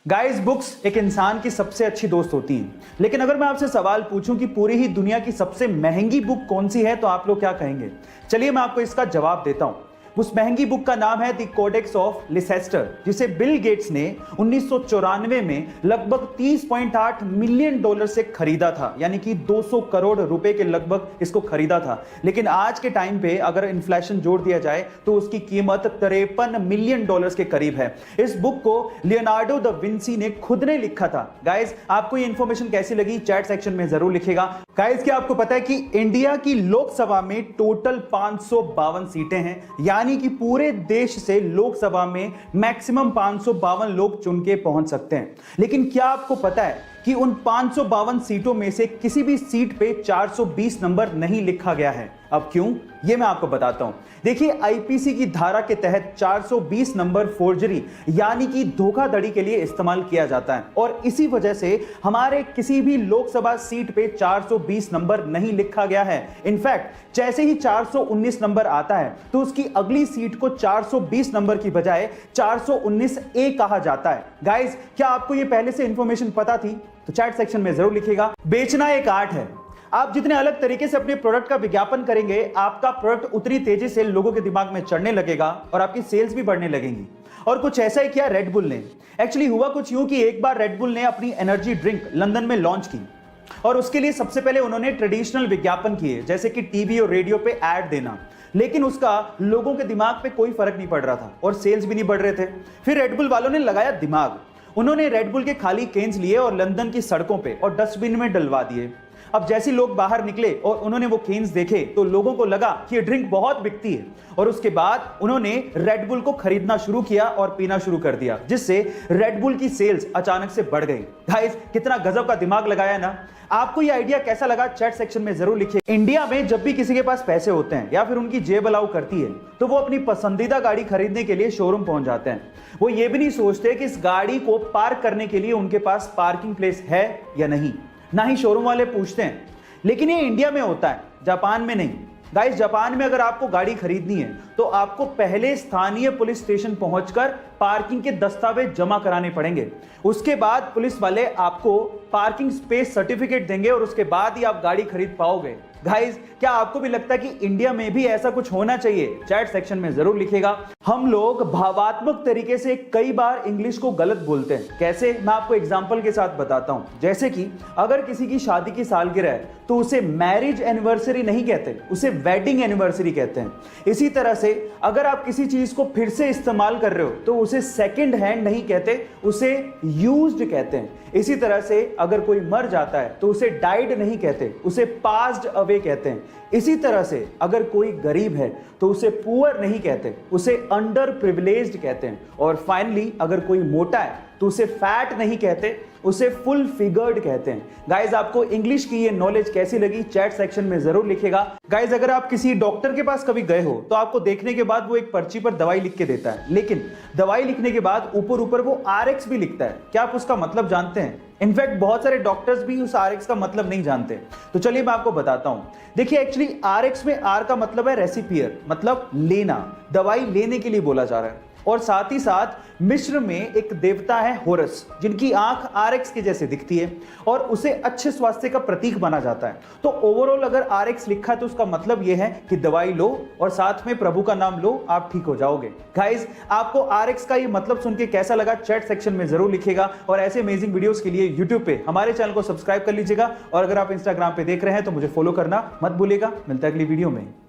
Guys, books एक इंसान की सबसे अच्छी दोस्त होती हैं। लेकिन अगर मैं आपसे सवाल पूछूं कि पूरी ही दुनिया की सबसे महंगी बुक कौन सी है, तो आप लोग क्या कहेंगे? चलिए मैं आपको इसका जवाब देता हूं। उस महंगी बुक का नाम है द कोडेक्स ऑफ लिसेस्टर, जिसे बिल गेट्स ने 1994 में लगभग 30.8 मिलियन डॉलर से खरीदा था, यानी कि 200 करोड़ रुपए के लगभग इसको खरीदा था। लेकिन आज के टाइम पे अगर इन्फ्लेशन जोड़ दिया जाए तो उसकी कीमत 53 मिलियन डॉलर्स के करीब है। इस बुक को लियोनार्डो द विंसी ने खुद ने लिखा था। गाइस, आपको ये इंफॉर्मेशन कैसी लगी चैट सेक्शन में जरूर लिखेगा। गाइस, क्या आपको पता है कि इंडिया की लोकसभा में टोटल 552 सीटें हैं, यानी कि पूरे देश से लोकसभा में मैक्सिमम 552 लोग चुन के पहुंच सकते हैं। लेकिन क्या आपको पता है कि उन 552 सीटों में से किसी भी सीट पे 420 नंबर नहीं लिखा गया है? अब क्यों, ये मैं आपको बताता हूं। देखिए, आईपीसी की धारा के तहत 420 नंबर फोर्जरी यानी कि धोखाधड़ी के लिए इस्तेमाल किया जाता है, और इसी वजह से हमारे किसी भी लोकसभा सीट पे 420 नंबर नहीं लिखा गया है। इनफैक्ट जैसे ही 419 नंबर आता है तो उसकी अगली सीट को 420 नंबर की बजाय 419A कहा जाता है। गाइस, क्या आपको ये पहले से इंफॉर्मेशन पता थी? तो चैट सेक्शन में जरूर लिखिएगा। बेचना एक आर्ट है। आप जितने अलग तरीके से अपने प्रोडक्ट का विज्ञापन करेंगे, आपका प्रोडक्ट उतनी तेजी से लोगों के दिमाग में चढ़ने लगेगा और आपकी सेल्स भी बढ़ने लगेंगी। और कुछ ऐसा ही किया रेड बुल ने। एक्चुअली हुआ कुछ यूं कि एक बार रेड बुल ने अपनी एनर्जी ड्रिंक लंदन में लॉन्च की, और उसके लिए सबसे पहले उन्होंने ट्रेडिशनल विज्ञापन किए, जैसे कि टीवी और रेडियो पे ऐड देना। लेकिन उसका लोगों के दिमाग पे कोई फर्क नहीं पड़ रहा था और सेल्स भी नहीं बढ़ रहे थे। फिर रेड बुल वालों ने लगाया दिमाग। उन्होंने रेड बुल के खाली केन्स लिए और लंदन की सड़कों पे और डस्टबिन में डलवा दिए। अब जैसे लोग बाहर निकले और उन्होंने वो केन्स देखे तो लोगों को लगा कि ये ड्रिंक बहुत बिकती है, और उसके बाद उन्होंने रेड बुल को खरीदना शुरू किया और पीना शुरू कर दिया, जिससे रेड बुल की सेल्स अचानक से बढ़ गई। गाइस, कितना गजब का दिमाग लगाया ना। आपको ये आइडिया कैसा लगा चैट सेक्शन में जरूर लिखिए। इंडिया में जब भी किसी के पास पैसे होते हैं या फिर उनकी जेब अलाउ करती है तो वो अपनी पसंदीदा गाड़ी खरीदने के लिए शोरूम पहुंच जाते हैं। वो ये भी नहीं सोचते कि इस गाड़ी को पार्क करने के लिए उनके पास पार्किंग प्लेस है या नहीं, ना ही शोरूम वाले पूछते हैं। लेकिन ये इंडिया में होता है, जापान में नहीं। गाइस, जापान में अगर आपको गाड़ी खरीदनी है तो आपको पहले स्थानीय पुलिस स्टेशन पहुंचकर पार्किंग के दस्तावेज जमा कराने पड़ेंगे। उसके बाद पुलिस वाले आपको पार्किंग स्पेस सर्टिफिकेट देंगे और उसके बाद ही आप गाड़ी खरीद पाओगे। गाइस, क्या आपको भी लगता है कि इंडिया में भी ऐसा कुछ होना चाहिए? चैट सेक्शन में जरूर लिखिएगा। हम लोग भावात्मक तरीके से कई बार इंग्लिश को गलत बोलते हैं। कैसे? मैं आपको एग्जांपल के साथ बताता हूं। जैसे कि अगर किसी की शादी की सालगिरह है तो उसे मैरिज एनिवर्सरी नहीं कहते, उसे वेडिंग एनिवर्सरी कहते हैं। इसी तरह से अगर आप किसी चीज को फिर से इस्तेमाल कर रहे हो तो उसे सेकंड हैंड नहीं कहते, उसे यूज्ड कहते हैं। इसी तरह से अगर कोई मर जाता है तो उसे डाइड नहीं कहते, उसे पास्ड अवे कहते हैं। इसी तरह से अगर कोई गरीब है तो उसे पुअर नहीं कहते, उसे अंडर प्रिविलेज्ड कहते हैं। और फाइनली अगर कोई मोटा है तो उसे फैट नहीं कहते, उसे फुल फिगर्ड कहते हैं। गाइज, आपको इंग्लिश की ये नॉलेज कैसी लगी चैट सेक्शन में जरूर लिखिएगा। गाइज, अगर आप किसी डॉक्टर के पास कभी गए हो तो आपको देखने के बाद वो एक पर्ची पर दवाई लिख के देता है, लेकिन दवाई लिखने के बाद ऊपर ऊपर वो RX भी लिखता है। क्या आप उसका मतलब जानते हैं? इनफैक्ट बहुत सारे डॉक्टर्स भी उस RX का मतलब नहीं जानते। तो चलिए मैं आपको बताता हूं। देखिए, एक्चुअली RX में R का मतलब है रेसिपियर, मतलब लेना, दवाई लेने के लिए बोला जा रहा है। और साथ ही साथ मिस्र में एक देवता है होरस, जिनकी आंख RX के जैसे दिखती है और उसे अच्छे स्वास्थ्य का प्रतीक माना जाता है। तो ओवरऑल अगर RX लिखा है तो उसका मतलब यह है कि दवाई लो और साथ में प्रभु का नाम लो, आप ठीक हो जाओगे। गाइस, आपको RX का ये मतलब सुन के कैसा लगा चैट सेक्शन में जरूर लिखिएगा। और ऐसे अमेजिंग वीडियोस के लिए यूट्यूब पे हमारे चैनल को सब्सक्राइब कर लीजिएगा, और अगर आप इंस्टाग्राम पे देख रहे हैं तो मुझे फॉलो करना मत भूलिएगा। मिलता है अगली वीडियो में।